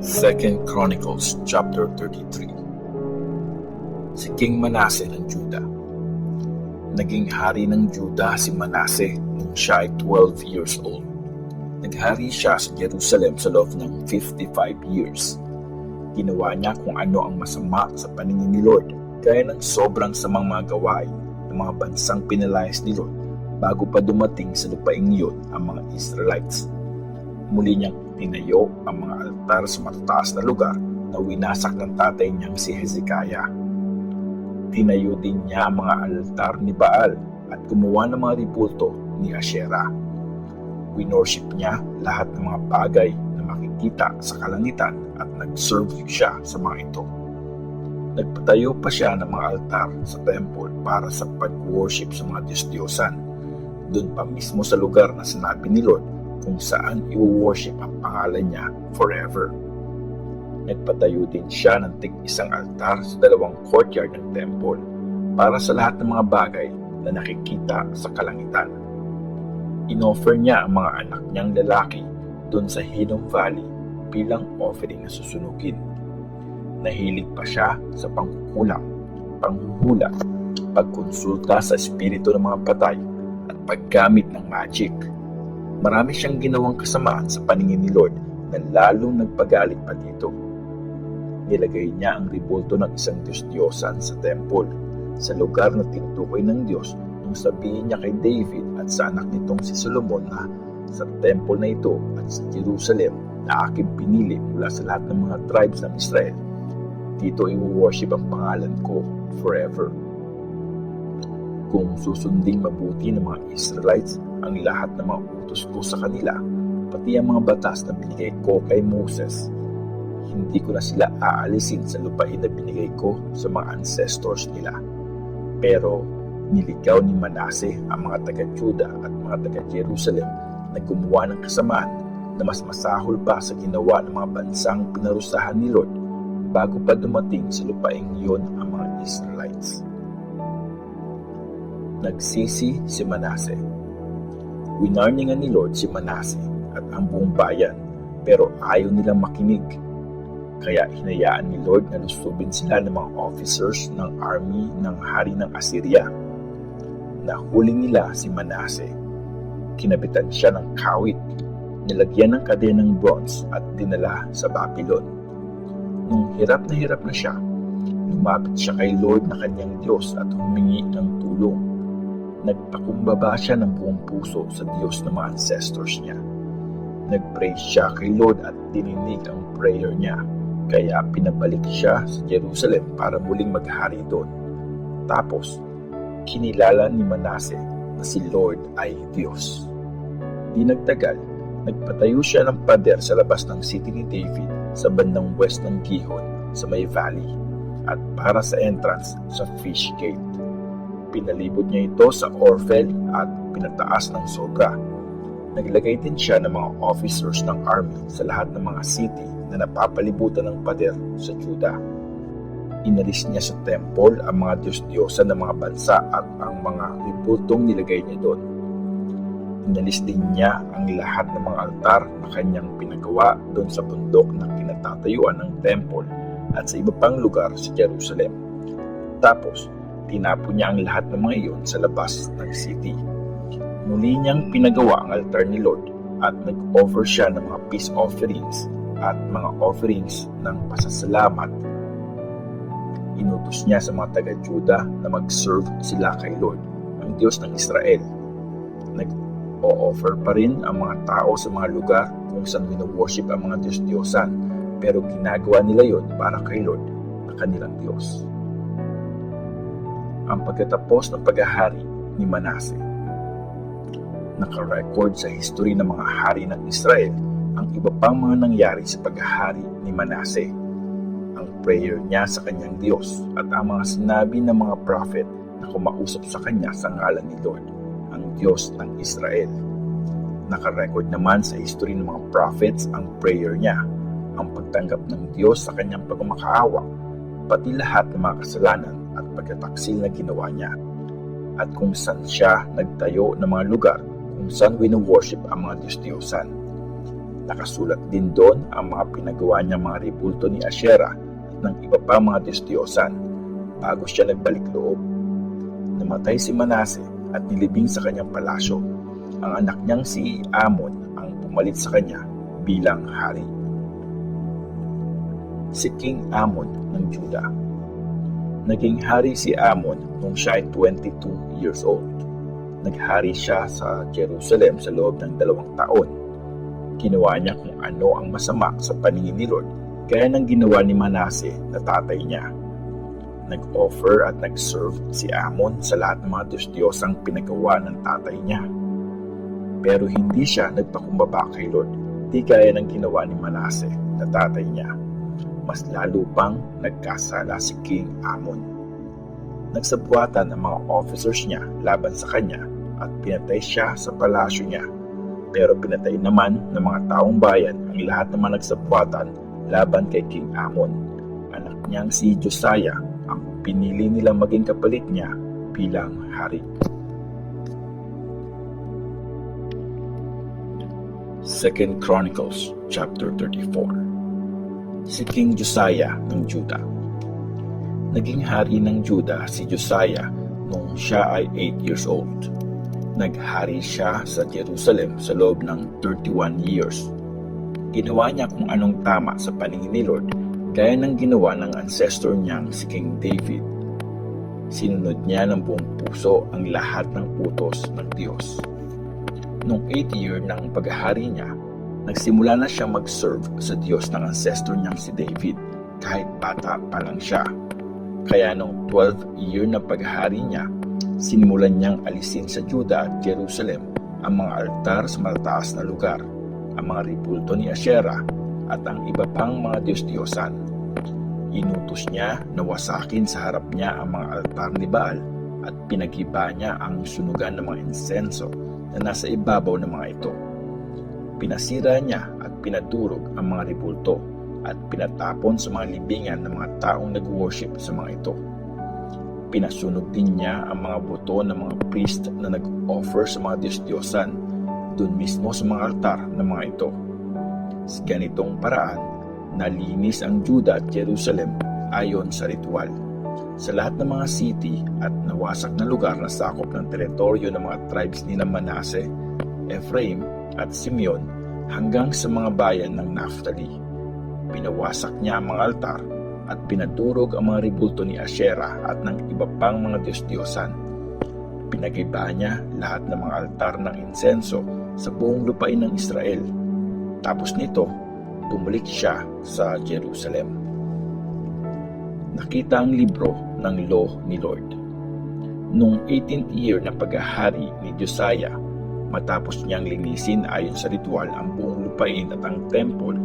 2 Chronicles chapter 33. Si King Manasseh ng Juda. Naging hari ng Juda si Manasseh nung siya ay 12 years old. Naghari siya sa Jerusalem sa loob ng 55 years. Ginawa niya kung ano ang masama sa paningin ni Lord, gaya ng sobrang samang mga gawain ng mga bansang pinalayas ni Lord bago pa dumating sa lupaing iyon ang mga Israelites. Muli niyang tinayo ang mga altar sa matataas na lugar na winasak ng tatay niyang si Hezekiah. Tinayo din niya ang mga altar ni Baal at gumawa ng mga ribulto ni Asherah. Winorship niya lahat ng mga bagay na makikita sa kalangitan at nag-serve siya sa mga ito. Nagpatayo pa siya ng mga altar sa temple para sa pag-worship sa mga Diyos-Diyosan. Doon pa mismo sa lugar na sinabi ni Lord kung saan i-worship ang pangalan niya forever. Nagpatayo din siya ng tig-isang altar sa dalawang courtyard ng temple para sa lahat ng mga bagay na nakikita sa kalangitan. Inoffer niya ang mga anak niyang lalaki doon sa Hinnom Valley bilang offering na susunugin. Nahilig pa siya sa pangkukulang, panghuhula, pagkonsulta sa espiritu ng mga patay at paggamit ng magic. Marami siyang ginawang kasamaan sa paningin ni Lord na lalong nagpagalit pa dito. Nilagay niya ang ribulto ng isang Diyos-Diyosan sa temple, sa lugar na tinutukoy ng Diyos nung sabihin niya kay David at sa anak nitong si Solomon na sa temple na ito at sa Jerusalem na aking pinili mula sa lahat ng mga tribes ng Israel, dito i-worship ang pangalan ko forever. Kung susundin mabuti ng mga Israelites ang lahat ng mga utos ko sa kanila, pati ang mga batas na binigay ko kay Moses, hindi ko na sila aalisin sa lupain na binigay ko sa mga ancestors nila. Pero niligaw ni Manasseh ang mga taga-Juda at mga taga-Jerusalem na gumawa ng kasamaan na mas masahol pa sa ginawa ng mga bansang pinarusahan ni Lord bago pa dumating sa lupaing iyon ang mga Israelites. Nagsisi si Manasseh. Winarningan ni Lord si Manasseh at ang buong bayan, pero ayaw nilang makinig. Kaya hinayaan ni Lord na lusubin sila ng mga officers ng army ng hari ng Assyria. Nahuli nila si Manasseh. Kinabitan siya ng kawit, nilagyan ng kadenang bronze at dinala sa Babylon. Nung hirap na siya, lumapit siya kay Lord na kanyang Diyos at humingi ng tulong. Nagpakumbaba siya ng buong puso sa Diyos ng mga ancestors niya. Nag-pray siya kay Lord at dininig ang prayer niya. Kaya pinabalik siya sa Jerusalem para muling maghari doon. Tapos, kinilala ni Manasseh na si Lord ay Diyos. Di nagtagal, nagpatayo siya ng pader sa labas ng city ni David sa bandang west ng Gihon sa may valley at para sa entrance sa Fish Gate. Pinalibot niya ito sa Orphel at pinataas ng sobra. Naglagay din siya ng mga officers ng army sa lahat ng mga city na napapalibutan ng pader sa Juda. Inalis niya sa temple ang mga Diyos-Diyosan ng mga bansa at ang mga ribultong nilagay niya doon. Inalis din niya ang lahat ng mga altar na kanyang pinagawa doon sa bundok na kinatatayuan ng temple at sa iba pang lugar sa Jerusalem. Tapos, tinapon niya ang lahat ng mga iyon sa labas ng city. Muli niyang pinagawa ang altar ni Lord at nag-offer siya ng mga peace offerings at mga offerings ng pasasalamat. Inutos niya sa mga taga-Juda na mag-serve sila kay Lord, ang Diyos ng Israel. Nag-o-offer pa rin ang mga tao sa mga lugar kung saan wino-worship ang mga Diyos-Diyosan, pero ginagawa nila yon para kay Lord na kanilang Diyos. Ang pagkatapos ng paghahari ni Manasseh. Naka-record sa history ng mga hari ng Israel ang iba pang mga nangyari sa paghahari ni Manasseh. Ang prayer niya sa kanyang Diyos at ang mga sinabi ng mga prophet na kumausap sa kanya sa ngalan ni Lord, ang Diyos ng Israel. Naka-record naman sa history ng mga prophets ang prayer niya, ang pagtanggap ng Diyos sa kanyang pagmamakaawa, pati lahat ng mga kasalanan at pagkataksil na ginawa niya, at kung saan siya nagtayo ng mga lugar kung saan wino-worship ang mga Diyos-Diyosan. Nakasulat din doon ang mga pinagawa niyang mga ribulto ni Asherah at ng iba pa mga Diyos-Diyosan bago siya nagbalik loob. Namatay si Manase at nilibing sa kanyang palasyo. Ang anak niyang si Amon ang pumalit sa kanya bilang hari. Si King Amon ng Juda. Naging hari si Amon nung siya ay 22 years old. Naghari siya sa Jerusalem sa loob ng 2 taon. Ginawa niya kung ano ang masama sa paningin ni Lord, gaya ng ginawa ni Manase na tatay niya. Nag-offer at nag-serve si Amon sa lahat ng mga Diyos-Diyosang pinagawa ng tatay niya. Pero hindi siya nagpakumbaba kay Lord, di gaya ng ginawa ni Manase na tatay niya. Mas lalo pang nagkasala si King Amon. Nagsabwatan ang mga officers niya laban sa kanya at pinatay siya sa palasyo niya. Pero pinatay naman ng mga taong bayan ang lahat ng mga nagsabwatan laban kay King Amon. Anak niyang si Josiah ang pinili nilang maging kapalit niya bilang hari. 2 Chronicles chapter 34. Si King Josiah ng Juda. Naging hari ng Juda si Josiah nung siya ay 8 years old. Naghari siya sa Jerusalem sa loob ng 31 years. Ginawa niya kung anong tama sa paningin ni Lord, gaya ng ginawa ng ancestor niyang si King David. Sinunod niya ng buong puso ang lahat ng utos ng Diyos. Noong 8th year ng paghahari niya, nagsimula na siya mag-serve sa Diyos ng ancestor niyang si David kahit bata pa lang siya. Kaya noong 12th year ng paghahari niya, sinimulan niyang alisin sa Juda at Jerusalem ang mga altar sa matataas na lugar, ang mga ribulto ni Asherah at ang iba pang mga Diyos-Diyosan. Inutos niya na wasakin sa harap niya ang mga altar ni Baal at pinaghiba niya ang sunugan ng mga insenso na nasa ibabaw ng mga ito. Pinasira niya at pinadurog ang mga ribulto at pinatapon sa mga libingan ng mga taong nag-worship sa mga ito. Pinasunog din niya ang mga buto ng mga priest na nag-offer sa mga Diyos-Diyosan doon mismo sa mga altar ng mga ito. Sa ganitong paraan, nalinis ang Juda at Jerusalem ayon sa ritual. Sa lahat ng mga city at nawasak na lugar na sakop ng teritoryo ng mga tribes ni Manase, Ephraim at Simeon hanggang sa mga bayan ng Naphtali. Pinawasak niya ang mga altar at pinadurog ang mga ribulto ni Asherah at ng iba pang mga Diyos-Diyosan. Pinagiba niya lahat ng mga altar ng insenso sa buong lupain ng Israel. Tapos nito, bumalik siya sa Jerusalem. Nakita ang libro ng Law ni Lord. Noong 18th year na paghahari ni Josiah, matapos niyang linisin ayon sa ritual ang buong lupain at ang temple,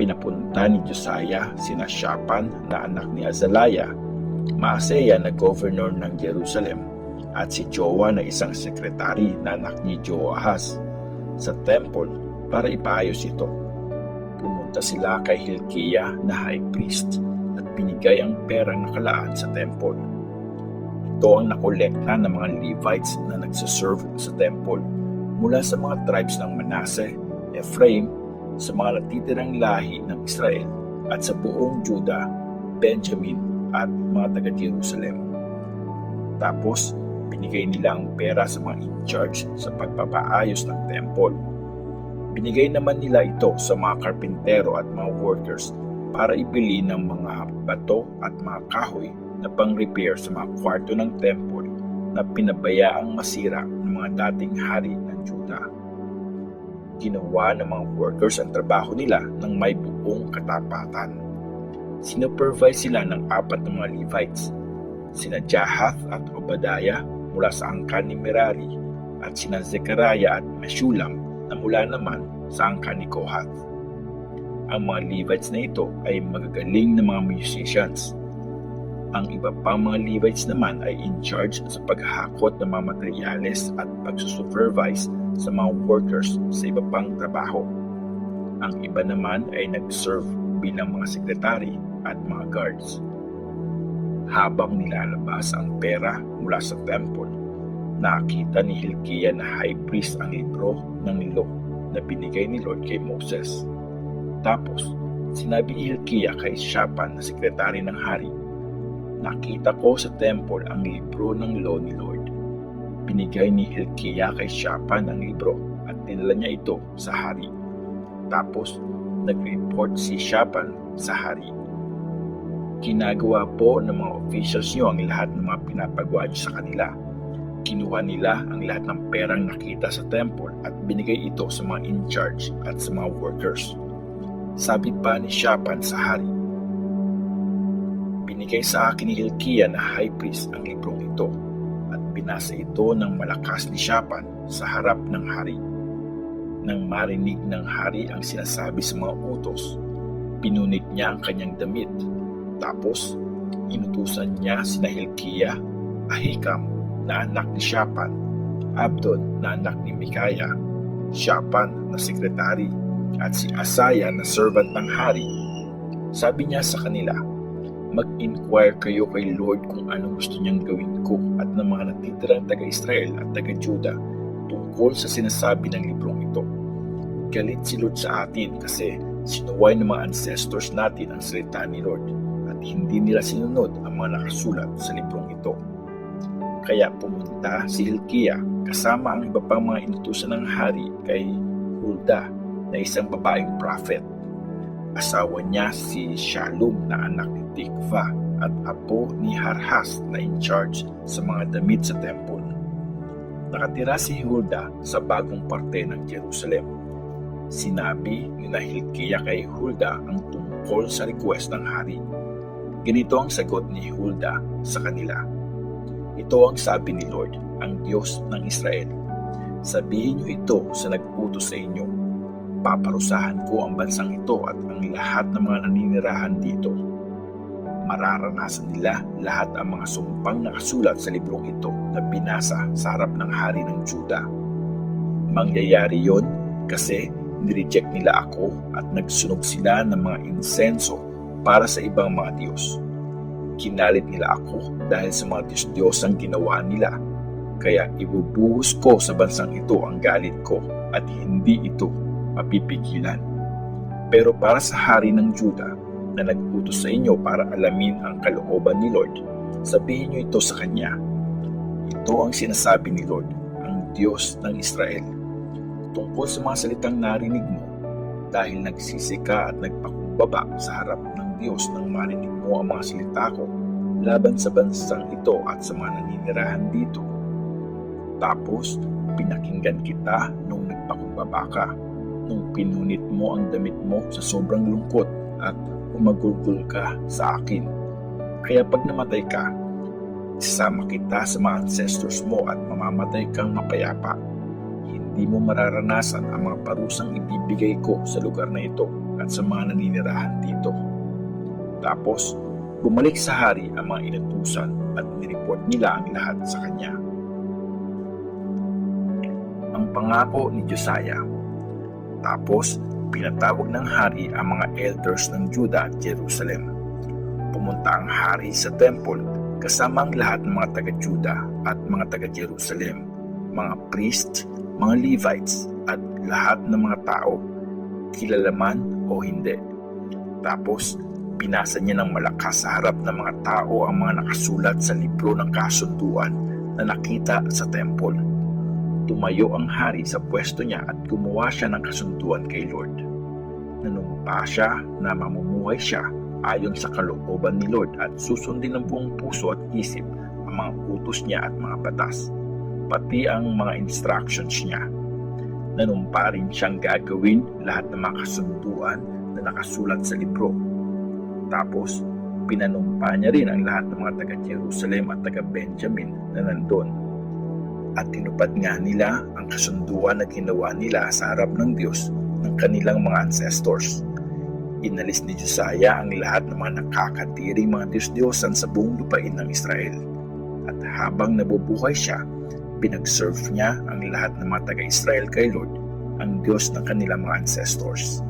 pinapunta ni Josiah sina Shaphan na anak ni Azaliah, Maaseya na governor ng Jerusalem, at si Joah na isang sekretary na anak ni Joahaz sa temple para ipaayos ito. Pumunta sila kay Hilkiah na high priest at binigay ang perang nakalaan sa temple. Ito ang nakolekta ng mga Levites na nagsaserve sa temple mula sa mga tribes ng Manase, Ephraim, sa mga natitirang lahi ng Israel at sa buong Juda, Benjamin at mga taga-Jerusalem. Tapos, binigay nila ang pera sa mga in-charge sa pagpapaayos ng temple. Binigay naman nila ito sa mga karpintero at mga workers para ibili ng mga bato at mga kahoy na pang-repair sa mga kwarto ng temple na pinabayaang masira ng mga dating hari ng Juda. Ginawa ng mga workers ang trabaho nila ng may buong katapatan. Sinupervise sila ng 4 na mga Levites, sina Jahath at Obadiah mula sa angkan ni Merari at sina Zechariah at Meshulam na mula naman sa angkan ni Kohath. Ang mga Levites na ito ay magagaling na mga musicians. Ang iba pang mga Levites naman ay in charge sa paghahakot ng mga materyales at pagsusupervise sa mga workers sa iba pang trabaho. Ang iba naman ay nag-serve bilang mga sekretary at mga guards. Habang nilalabas ang pera mula sa temple, nakita ni Hilkiah na high priest ang libro ng law na binigay ni Lord kay Moses. Tapos, sinabi ni Hilkiah kay Shaphan na sekretary ng hari, "Nakita ko sa temple ang libro ng law ni Lord." Binigay ni Hilkiah kay Shaphan ang libro at dinala niya ito sa hari. Tapos, nag-report si Shaphan sa hari. "Ginagawa po ng mga officials niyo ang lahat ng mga pinapagawa niyo sa kanila. Kinuha nila ang lahat ng perang nakita sa temple at binigay ito sa mga in-charge at sa mga workers." Sabi pa ni Shaphan sa hari, "Binigay sa akin ni Hilkiah na high priest ang librong ito," at binasa ito ng malakas ni Shaphan sa harap ng hari. Nang marinig ng hari ang sinasabi sa mga utos, pinunit niya ang kanyang damit. Tapos, inutusan niya sina Hilkiah, Ahikam na anak ni Shaphan, Abdon na anak ni Micaiah, Shaphan na sekretary, at si Asaiah na servant ng hari. Sabi niya sa kanila, "Mag-inquire kayo kay Lord kung anong gusto niyang gawin ko at ng mga natitirang taga-Israel at taga-Juda tungkol sa sinasabi ng librong ito. Galit si Lord sa atin kasi sinuway ng mga ancestors natin ang salita ni Lord at hindi nila sinunod ang mga nakasulat sa librong ito." Kaya pumunta si Hilkiah kasama ang iba pang mga inutusan ng hari kay Huldah na isang babaeng prophet. Asawa niya si Shallum na anak ni Tikva at apo ni Harhas na in charge sa mga damit sa temple. Nakatira si Huldah sa bagong parte ng Jerusalem. Sinabi ni Hilkiah kay Huldah ang tungkol sa request ng hari. Ganito ang sagot ni Huldah sa kanila, "Ito ang sabi ni Lord, ang Diyos ng Israel. Sabihin niyo ito sa nag-utos sa inyo. Paparusahan ko ang bansang ito at ang lahat ng mga naninirahan dito. Mararanasan nila lahat ang mga sumpang nakasulat sa librong ito na binasa sa harap ng hari ng Juda. Mangyayari yon kasi nireject nila ako at nagsunog sila ng mga insenso para sa ibang mga Diyos. Kinalit nila ako dahil sa mga Diyos-Diyos ang ginawa nila. Kaya ibubuhos ko sa bansang ito ang galit ko at hindi ito mapipigilan. Pero para sa hari ng Juda na nag-utos sa inyo para alamin ang kalooban ni Lord, sabihin niyo ito sa kanya. Ito ang sinasabi ni Lord, ang Diyos ng Israel. Tungkol sa mga salitang narinig mo, dahil nagsisi ka at nagpakumbaba sa harap ng Diyos nang marinig mo ang mga salita ko laban sa bansang ito at sa mga naninirahan dito. Tapos, pinakinggan kita nung nagpakumbaba ka, nung pinunit mo ang damit mo sa sobrang lungkot at umagulgol ka sa akin. Kaya pag namatay ka, isama kita sa mga ancestors mo at mamamatay kang mapayapa. Hindi mo mararanasan ang mga parusang ibibigay ko sa lugar na ito at sa mga naninirahan dito." Tapos, bumalik sa hari ang mga inutusan at nireport nila ang lahat sa kanya. Ang pangako ni Josiah. Tapos, pinatawag ng hari ang mga elders ng Juda at Jerusalem. Pumunta ang hari sa temple kasama ang lahat ng mga taga-Juda at mga taga-Jerusalem, mga priest, mga Levites at lahat ng mga tao, kilala man o hindi. Tapos, binasa niya ng malakas sa harap ng mga tao ang mga nakasulat sa libro ng kasunduan na nakita sa temple. Tumayo ang hari sa pwesto niya at gumawa siya ng kasunduan kay Lord. Nanumpa siya na mamumuhay siya ayon sa kalooban ni Lord at susundin ng buong puso at isip ang mga utos niya at mga batas, pati ang mga instructions niya. Nanumpa rin siyang gagawin lahat ng mga kasunduan na nakasulat sa libro. Tapos, pinanumpa niya rin ang lahat ng mga taga-Jerusalem at taga-Benjamin na nandun. At tinupad nga nila ang kasunduan na ginawa nila sa harap ng Diyos ng kanilang mga ancestors. Inalis ni Josiah ang lahat ng mga nakakatiring mga Diyos-Diyosan sa buong lupain ng Israel. At habang nabubuhay siya, pinag-serve niya ang lahat ng mga taga-Israel kay Lord, ang Diyos ng kanilang mga ancestors.